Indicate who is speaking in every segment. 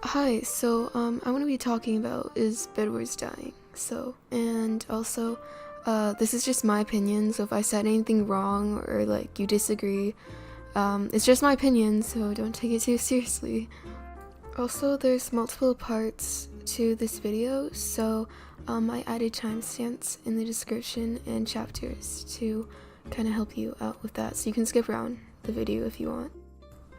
Speaker 1: Hi, so I want to be talking about is bedwars dying. And also, this is just my opinion. So if I said anything wrong or like you disagree, it's just my opinion. So don't take it too seriously. Also, there's multiple parts to this video, so I added timestamps in the description and chapters to kind of help you out with that. So you can skip around the video if you want.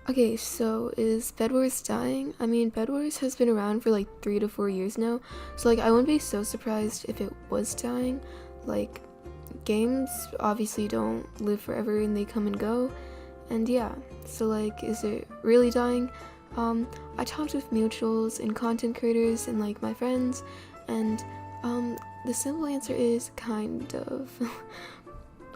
Speaker 1: Okay, so is bedwars dying? I mean, bedwars has been around for like 3 to 4 years now, so like I wouldn't be so surprised if it was dying. Like, games obviously don't live forever and they come and go, and yeah, so like, is it really dying? I talked with mutuals and content creators and like my friends, and the simple answer is kind of.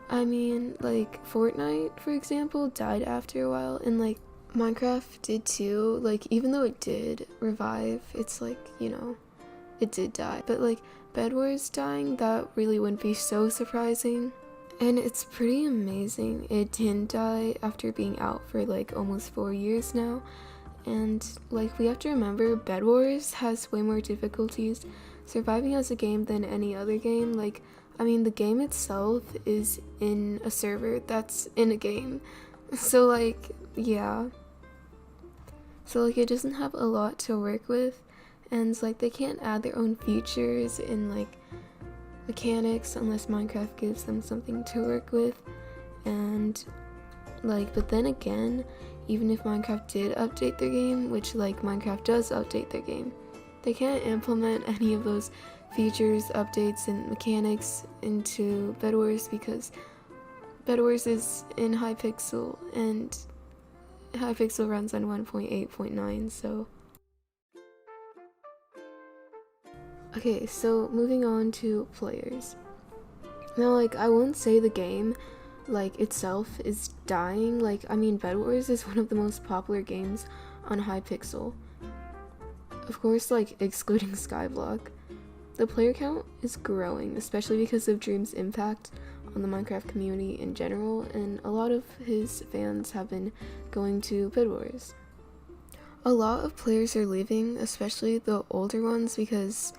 Speaker 1: I mean, like, Fortnite, for example, died after a while, and like, Minecraft did too. Like, even though it did revive, it's like, it did die. But like, bedwars dying, that really wouldn't be so surprising. And it's pretty amazing it didn't die after being out for like almost 4 years now. And like, we have to remember, bedwars has way more difficulties surviving as a game than any other game. Like, I mean, the game itself is in a server that's in a game. So like, yeah. So like, it doesn't have a lot to work with, and like, they can't add their own features and like mechanics unless Minecraft gives them something to work with. And like, but then again, even if Minecraft did update their game, which like Minecraft does update their game, they can't implement any of those features, updates, and mechanics into bedwars because bedwars is in hypixel, and hypixel runs on 1.8.9, so. Okay, so moving on to players. Now, like, I won't say the game, like, itself is dying. Like, I mean, bedwars is one of the most popular games on hypixel. Of course, like, excluding Skyblock. The player count is growing, especially because of Dream's impact on the Minecraft community in general, and a lot of his fans have been going to bedwars. A lot of players are leaving, especially the older ones, because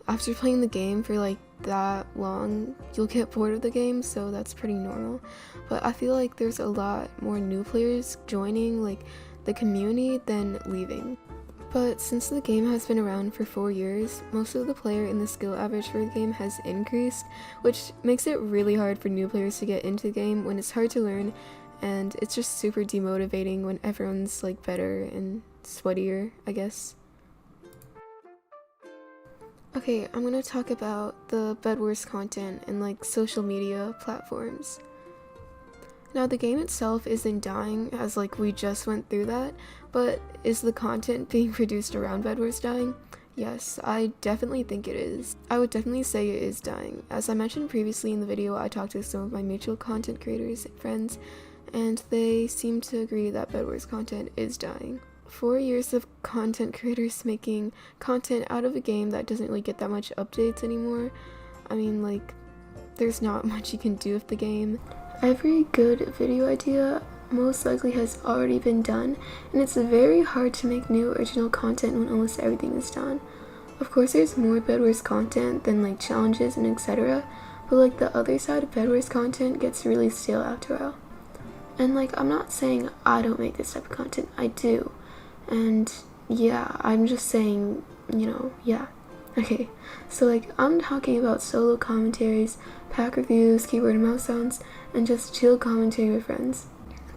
Speaker 1: after playing the game for like that long, you'll get bored of the game, so that's pretty normal. But I feel like there's a lot more new players joining like the community than leaving. But since the game has been around for 4 years, most of the player and the skill average for the game has increased, which makes it really hard for new players to get into the game when it's hard to learn, and it's just super demotivating when everyone's like better and sweatier, I guess. Okay, I'm gonna talk about the bedwars content and like social media platforms. Now, the game itself isn't dying, as like we just went through that, but is the content being produced around bedwars dying? Yes, I definitely think it is. I would definitely say it is dying. As I mentioned previously in the video, I talked to some of my mutual content creators and friends, and they seem to agree that bedwars content is dying. 4 years of content creators making content out of a game that doesn't really get that much updates anymore. I mean, like, there's not much you can do with the game. Every good video idea most likely has already been done, and it's very hard to make new original content when almost everything is done. Of course, there's more bedwars content than like challenges and etc., but like the other side of bedwars content gets really stale after a while. And like, I'm not saying I don't make this type of content, I do. And yeah, I'm just saying, yeah. Okay, so like, I'm talking about solo commentaries, pack reviews, keyboard and mouse sounds, and just chill commentary with friends.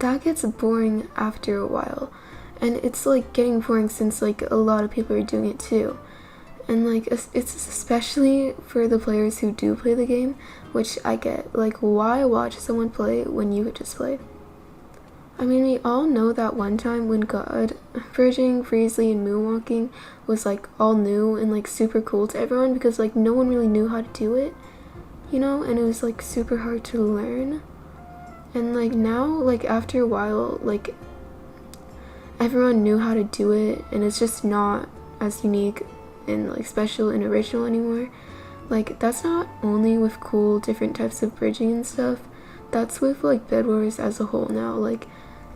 Speaker 1: That gets boring after a while, and it's like getting boring since like a lot of people are doing it too. And like, it's especially for the players who do play the game, which I get. Like, why watch someone play when you could just play? I mean, we all know that one time when God bridging, freezely, and moonwalking was like all new and like super cool to everyone because like no one really knew how to do it, and it was like super hard to learn. And like now, like after a while, like everyone knew how to do it, and it's just not as unique and like special and original anymore. Like, that's not only with cool different types of bridging and stuff, that's with like bedwars as a whole now. Like,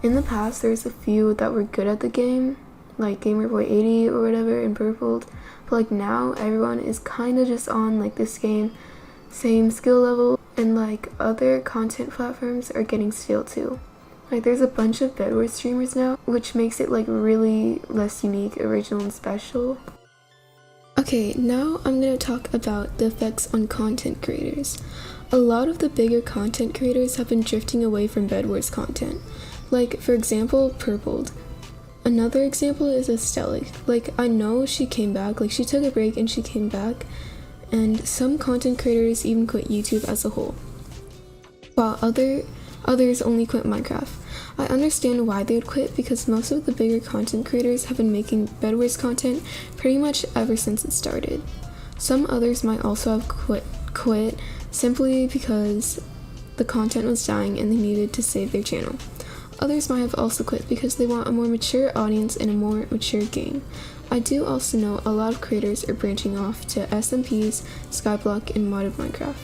Speaker 1: in the past, there's a few that were good at the game, like gamerboy80 or whatever and purpled, but like now everyone is kind of just on like this same skill level, and like other content platforms are getting stale too. Like there's a bunch of bedwars streamers now, which makes it like really less unique, original, and special. Okay, now I'm gonna talk about the effects on content creators. A lot of the bigger content creators have been drifting away from bedwars content. Like for example, Purpled. Another example is Estelle. Like I know she came back, like she took a break and she came back, and some content creators even quit YouTube as a whole, while others only quit Minecraft. I understand why they would quit because most of the bigger content creators have been making bedwars content pretty much ever since it started. Some others might also have quit simply because the content was dying and they needed to save their channel. Others might have also quit because they want a more mature audience and a more mature game. I do also know a lot of creators are branching off to SMPs, Skyblock, and modded Minecraft.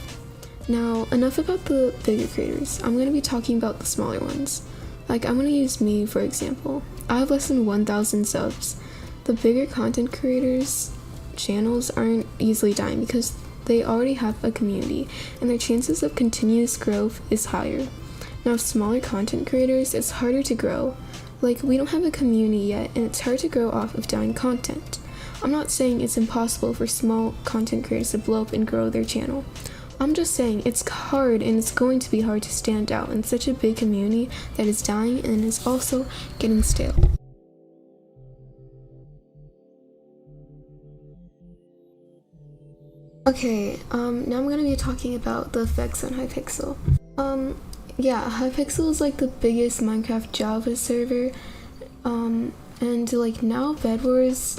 Speaker 1: Now, enough about the bigger creators. I'm going to be talking about the smaller ones. Like, I'm going to use me for example. I have less than 1,000 subs. The bigger content creators' channels aren't easily dying because they already have a community, and their chances of continuous growth is higher. Now, smaller content creators, it's harder to grow. Like, we don't have a community yet, and it's hard to grow off of dying content. I'm not saying it's impossible for small content creators to blow up and grow their channel. I'm just saying it's hard, and it's going to be hard to stand out in such a big community that is dying and is also getting stale. Okay, now I'm gonna be talking about the effects on Hypixel. Yeah, Hypixel is like the biggest Minecraft Java server, and like now bedwars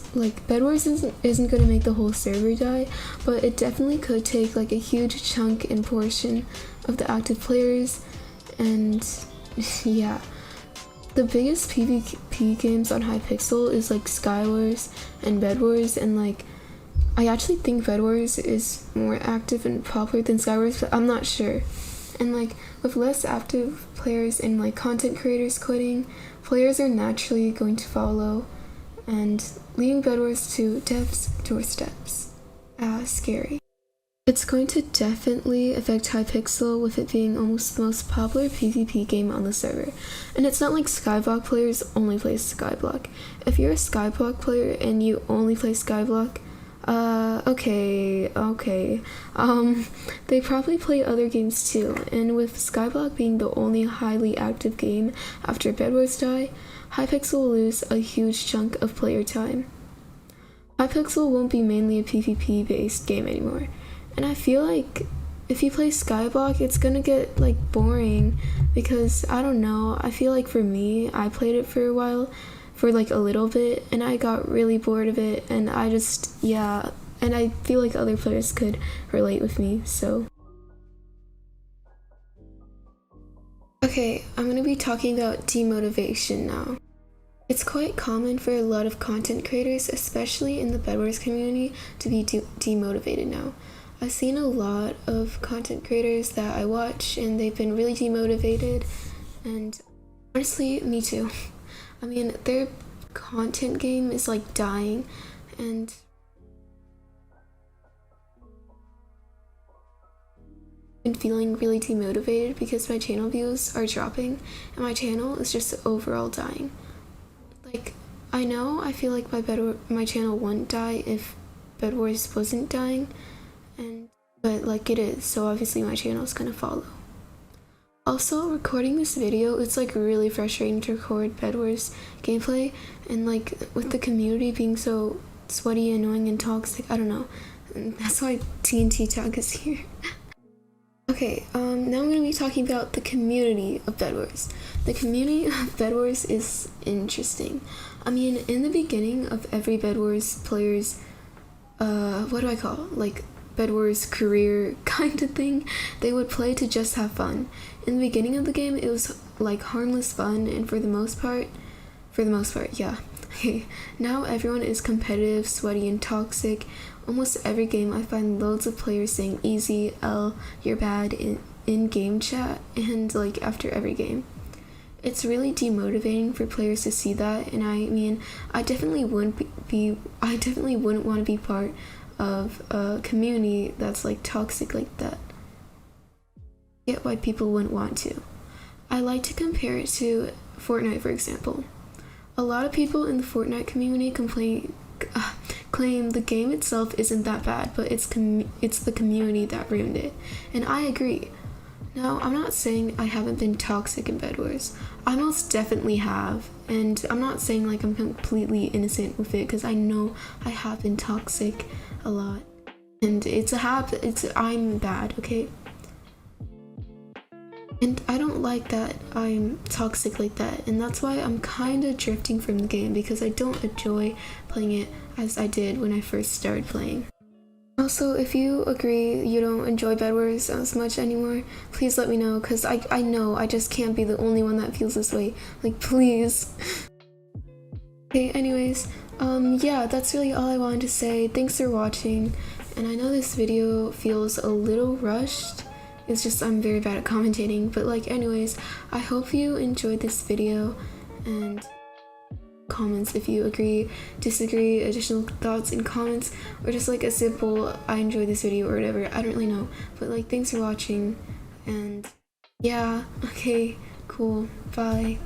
Speaker 1: isn't gonna make the whole server die, but it definitely could take like a huge chunk and portion of the active players, and yeah. The biggest PvP games on Hypixel is like Skywars and bedwars, and like I actually think bedwars is more active and popular than Skywars, but I'm not sure. And like with less active players and like content creators quitting, players are naturally going to follow, and leaving bedwars to devs' doorsteps. Scary. It's going to definitely affect Hypixel, with it being almost the most popular PvP game on the server. And it's not like Skyblock players only play Skyblock. If you're a Skyblock player and you only play Skyblock, okay. They probably play other games too, and with Skyblock being the only highly active game after bedwars die, Hypixel will lose a huge chunk of player time. Hypixel won't be mainly a PvP based game anymore, and I feel like if you play Skyblock, it's gonna get like boring, because I don't know, I feel like for me, I played it for a while, for like a little bit, and I got really bored of it, and and I feel like other players could relate with me, so. Okay, I'm gonna be talking about demotivation now. It's quite common for a lot of content creators, especially in the bedwars community, to be demotivated now. I've seen a lot of content creators that I watch, and they've been really demotivated, and honestly, me too. I mean, their content game is like dying, and I've been feeling really demotivated because my channel views are dropping and my channel is just overall dying. Like, I know I feel like my channel wouldn't die if bedwars wasn't dying, but like it is, so obviously my channel is gonna follow. Also, recording this video, it's like really frustrating to record bedwars gameplay, and like with the community being so sweaty, annoying, and toxic, I don't know. And that's why TNT Tag is here. Okay, now I'm going to be talking about the community of bedwars. The community of bedwars is interesting. I mean, in the beginning of every bedwars player's, what do I call it? Like, bedwars career kind of thing, they would play to just have fun. In the beginning of the game, it was like harmless fun, and for the most part, yeah. Okay, now everyone is competitive, sweaty, and toxic. Almost every game I find loads of players saying easy, L, you're bad in game chat, and like after every game. it's really demotivating for players to see that, and I mean, I definitely wouldn't want to be part of a community that's like toxic like that. Get why people wouldn't want to. I like to compare it to Fortnite, for example. A lot of people in the Fortnite community claim the game itself isn't that bad, but it's the community that ruined it, and I agree. Now, I'm not saying I haven't been toxic in bedwars. I most definitely have, and I'm not saying like I'm completely innocent with it, because I know I have been toxic a lot, and it's a habit. I'm bad, okay? And I don't like that I'm toxic like that, and that's why I'm kind of drifting from the game, because I don't enjoy playing it as I did when I first started playing. Also, if you agree you don't enjoy bedwars as much anymore, please let me know, because I know I just can't be the only one that feels this way. Like, please. Okay, anyways, yeah, that's really all I wanted to say. Thanks for watching, and I know this video feels a little rushed. It's just I'm very bad at commentating, but like anyways, I hope you enjoyed this video, and comments if you agree, disagree, additional thoughts in comments, or just like a simple I enjoyed this video or whatever. I don't really know, but like thanks for watching, and yeah, okay, cool, bye.